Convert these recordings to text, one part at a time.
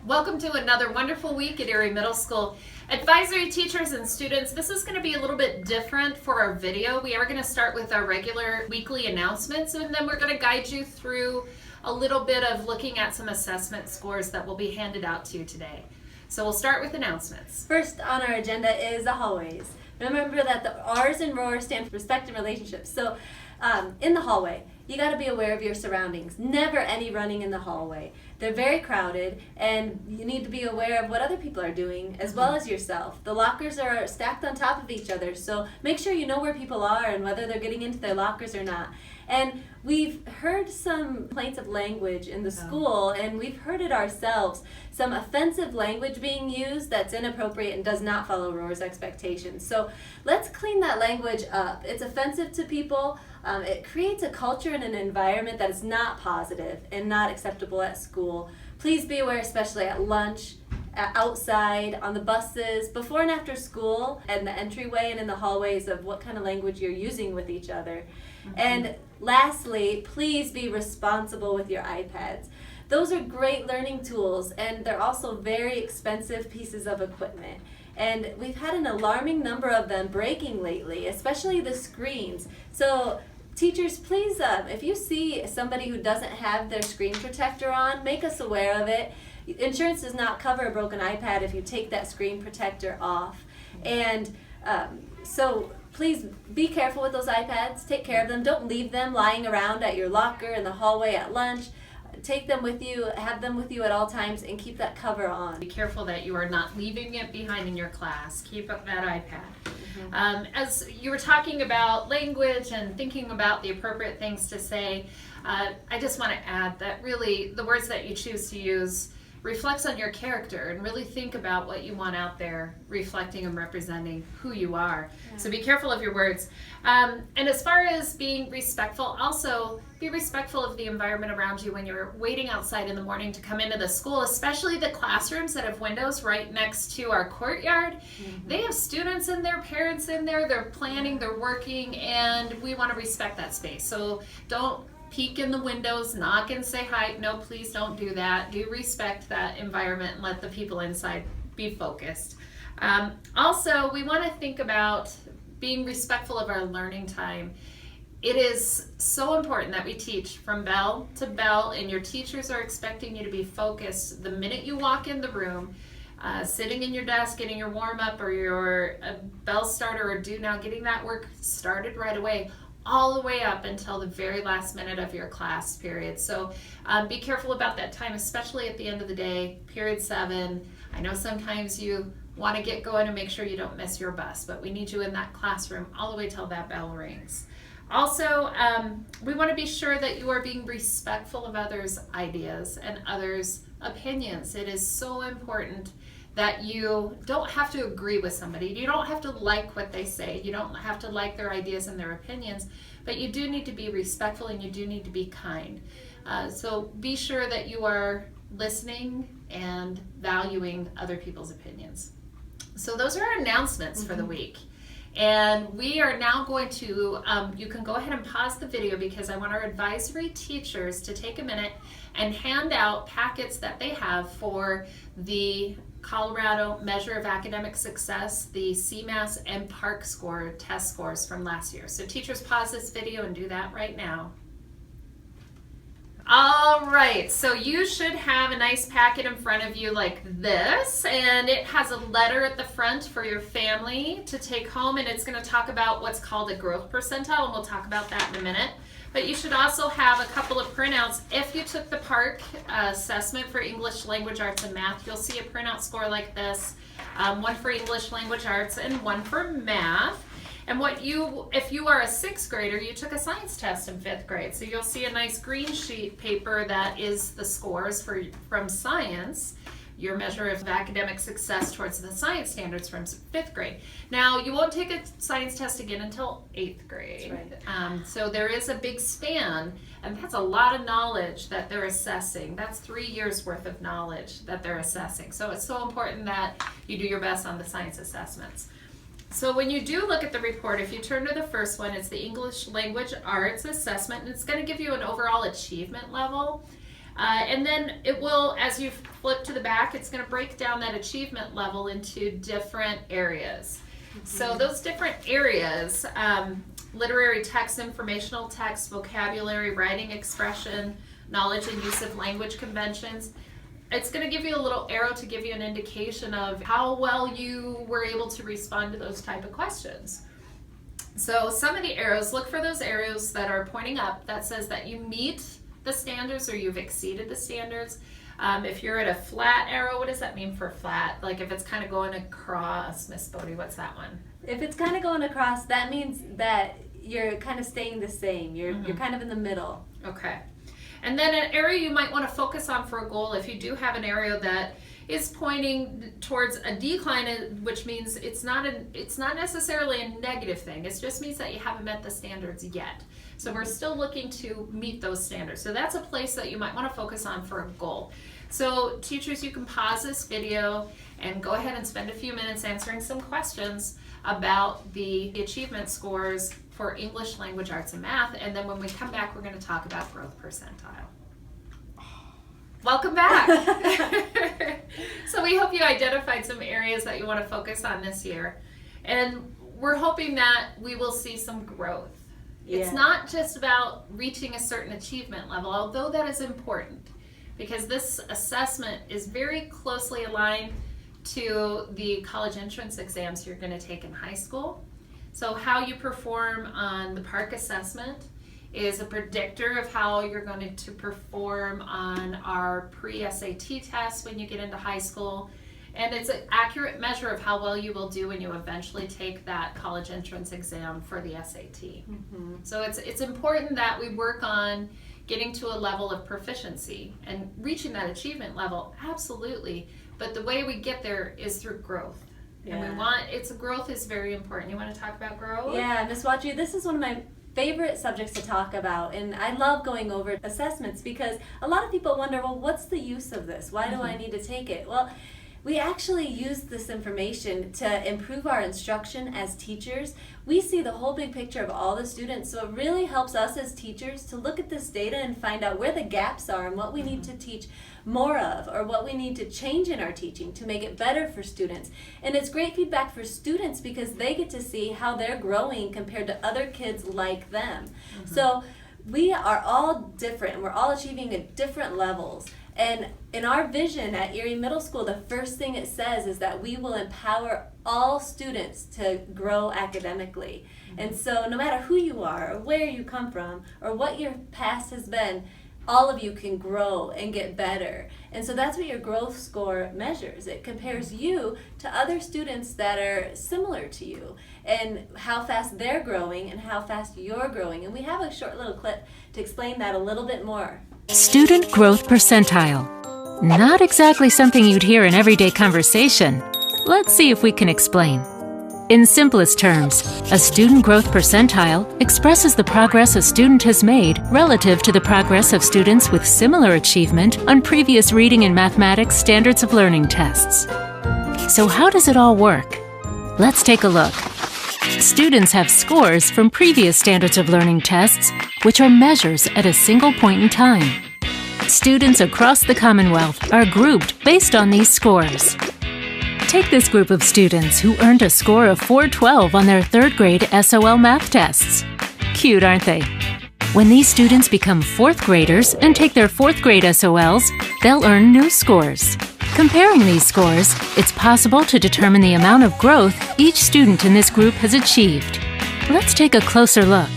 Welcome to another wonderful week at Erie Middle School. Advisory teachers and students, this is going to be a little bit different for our video. We are going to start with our regular weekly announcements, and then we're going to guide you through a little bit of looking at some assessment scores that will be handed out to you today. So we'll start with announcements. First on our agenda is the hallways. Remember that the R's and ROAR stand for respect and relationships. So in the hallway, you got to be aware of your surroundings. Never any running in the hallway. They're very crowded, and you need to be aware of what other people are doing as well as yourself. The lockers are stacked on top of each other, so make sure you know where people are and whether they're getting into their lockers or not. And we've heard some complaints of language in the school, and we've heard it ourselves. Some offensive language being used that's inappropriate and does not follow ROAR's expectations. So let's clean that language up. It's offensive to people. It creates a culture and an environment that is not positive and not acceptable at school. Please be aware, especially at lunch, outside, on the buses, before and after school, and the entryway and in the hallways, of what kind of language you're using with each other. And lastly, please be responsible with your iPads. Those are great learning tools, and they're also very expensive pieces of equipment. And we've had an alarming number of them breaking lately, especially the screens. So teachers, please, if you see somebody who doesn't have their screen protector on, make us aware of it. Insurance does not cover a broken iPad if you take that screen protector off. And so please be careful with those iPads. Take care of them. Don't leave them lying around at your locker, in the hallway, at lunch. Take them with you, have them with you at all times, and keep that cover on. Be careful that you are not leaving it behind in your class. Keep up that iPad. As you were talking about language and thinking about the appropriate things to say, I just want to add that really the words that you choose to use reflects on your character, and really think about what you want out there reflecting and representing who you are. Yeah. So be careful of your words. And as far as being respectful, also be respectful of the environment around you when you're waiting outside in the morning to come into the school, especially the classrooms that have windows right next to our courtyard. They have students and their parents in there, they're planning, they're working, and we want to respect that space. So don't peek in the windows, knock and say hi. No, please don't do that. Do respect that environment and let the people inside be focused. Also, we want to think about being respectful of our learning time. It is so important that we teach from bell to bell, and your teachers are expecting you to be focused the minute you walk in the room, sitting in your desk, getting your warm up or your bell starter or do now, getting that work started right away, all the way up until the very last minute of your class period. So be careful about that time, especially at the end of the day, period 7. I know sometimes you want to get going and make sure you don't miss your bus, but we need you in that classroom all the way till that bell rings. Also, we want to be sure that you are being respectful of others' ideas and others' opinions. It is so important that you don't have to agree with somebody. You don't have to like what they say. You don't have to like their ideas and their opinions, but you do need to be respectful, and you do need to be kind. So be sure that you are listening and valuing other people's opinions. So those are our announcements for the week. And we are now going to, you can go ahead and pause the video, because I want our advisory teachers to take a minute and hand out packets that they have for the Colorado Measure of Academic Success, the CMAS and PARCC score test scores from last year. So teachers, pause this video and do that right now. All right, so you should have a nice packet in front of you like this, and it has a letter at the front for your family to take home, and it's going to talk about what's called a growth percentile, and we'll talk about that in a minute. But you should also have a couple of printouts. If you took the PARCC assessment for English, Language Arts, and Math, you'll see a printout score like this, one for English, Language Arts, and one for Math. And if you are a 6th grader, you took a science test in 5th grade. So you'll see a nice green sheet paper that is the scores from science, your measure of academic success towards the science standards from 5th grade. Now, you won't take a science test again until 8th grade. That's right. So there is a big span, and that's a lot of knowledge that they're assessing. That's 3 years worth of knowledge that they're assessing. So it's so important that you do your best on the science assessments. So when you do look at the report, if you turn to the first one, it's the English Language Arts Assessment, and it's going to give you an overall achievement level. And then it will, as you flip to the back, it's going to break down that achievement level into different areas. So those different areas, literary text, informational text, vocabulary, writing, expression, knowledge and use of language conventions, it's going to give you a little arrow to give you an indication of how well you were able to respond to those type of questions. So some of the arrows, look for those arrows that are pointing up that says that you meet the standards or you've exceeded the standards. If you're at a flat arrow, what does that mean for flat? Like if it's kind of going across, Miss Bodie, what's that one? If it's kind of going across, that means that you're kind of staying the same. You're kind of in the middle. Okay. And then an area you might want to focus on for a goal, if you do have an area that is pointing towards a decline, which means it's not necessarily a negative thing. It just means that you haven't met the standards yet. So we're still looking to meet those standards. So that's a place that you might want to focus on for a goal. So teachers, you can pause this video and go ahead and spend a few minutes answering some questions about the achievement scores for English, language, arts, and math. And then when we come back, we're going to talk about growth percentile. Welcome back. So we hope you identified some areas that you want to focus on this year. And we're hoping that we will see some growth. Yeah. It's not just about reaching a certain achievement level, although that is important, because this assessment is very closely aligned to the college entrance exams you're going to take in high school. So how you perform on the PARCC assessment is a predictor of how you're going to perform on our pre-SAT tests when you get into high school. And it's an accurate measure of how well you will do when you eventually take that college entrance exam for the SAT. So it's important that we work on getting to a level of proficiency and reaching that achievement level, absolutely. But the way we get there is through growth. Yeah. And growth is very important. You want to talk about growth? Yeah, Ms. Wadju, this is one of my favorite subjects to talk about, and I love going over assessments because a lot of people wonder, well, what's the use of this? Why do I need to take it? Well, we actually use this information to improve our instruction as teachers. We see the whole big picture of all the students, so it really helps us as teachers to look at this data and find out where the gaps are and what we need to teach more of, or what we need to change in our teaching to make it better for students. And it's great feedback for students because they get to see how they're growing compared to other kids like them. So we are all different and we're all achieving at different levels. And in our vision at Erie Middle School, the first thing it says is that we will empower all students to grow academically. And so no matter who you are or where you come from or what your past has been, all of you can grow and get better. And so that's what your growth score measures. It compares you to other students that are similar to you and how fast they're growing and how fast you're growing. And we have a short little clip to explain that a little bit more. Student growth percentile. Not exactly something you'd hear in everyday conversation. Let's see if we can explain. In simplest terms, a student growth percentile expresses the progress a student has made relative to the progress of students with similar achievement on previous reading and mathematics standards of learning tests. So how does it all work? Let's take a look. Students have scores from previous standards of learning tests, which are measures at a single point in time. Students across the Commonwealth are grouped based on these scores. Take this group of students who earned a score of 412 on their third grade SOL math tests. Cute, aren't they? When these students become fourth graders and take their fourth grade SOLs, they'll earn new scores. Comparing these scores, it's possible to determine the amount of growth each student in this group has achieved. Let's take a closer look.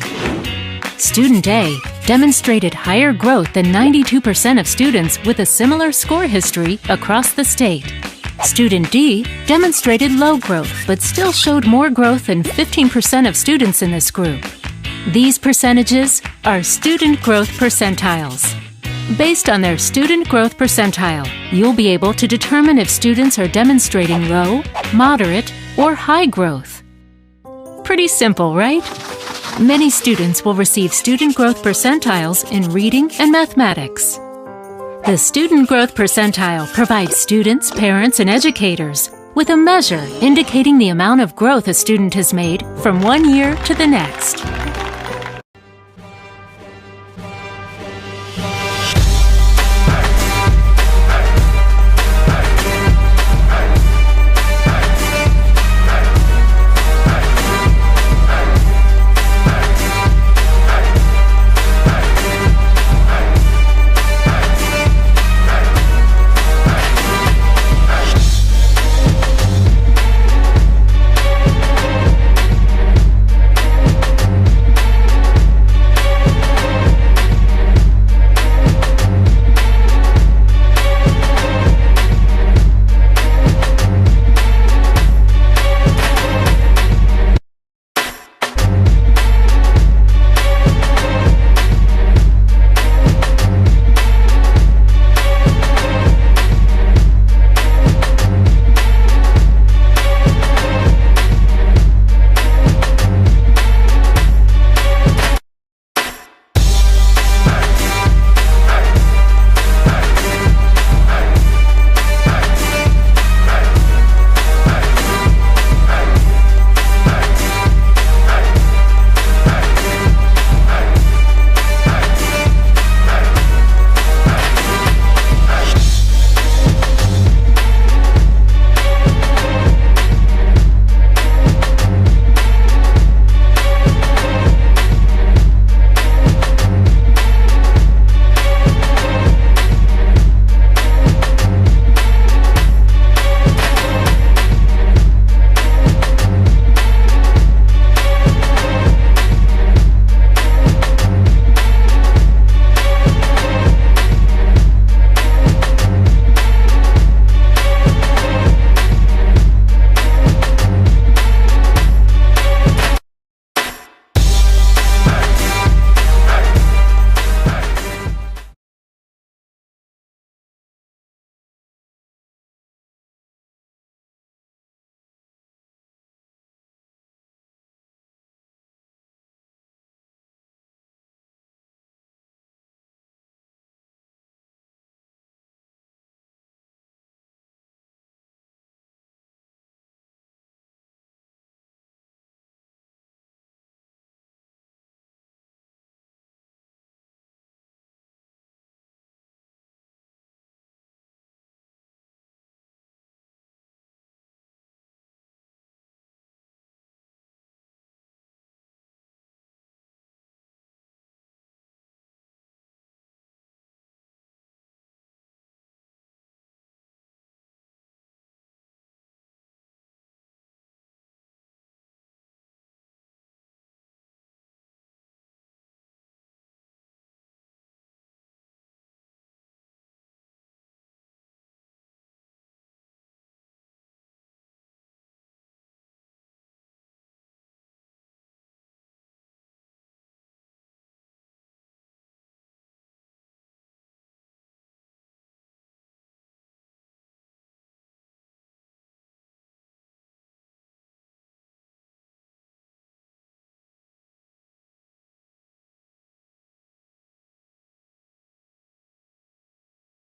Student A demonstrated higher growth than 92% of students with a similar score history across the state. Student D demonstrated low growth, but still showed more growth than 15% of students in this group. These percentages are student growth percentiles. Based on their student growth percentile, you'll be able to determine if students are demonstrating low, moderate, or high growth. Pretty simple, right? Many students will receive student growth percentiles in reading and mathematics. The student growth percentile provides students, parents, and educators with a measure indicating the amount of growth a student has made from one year to the next.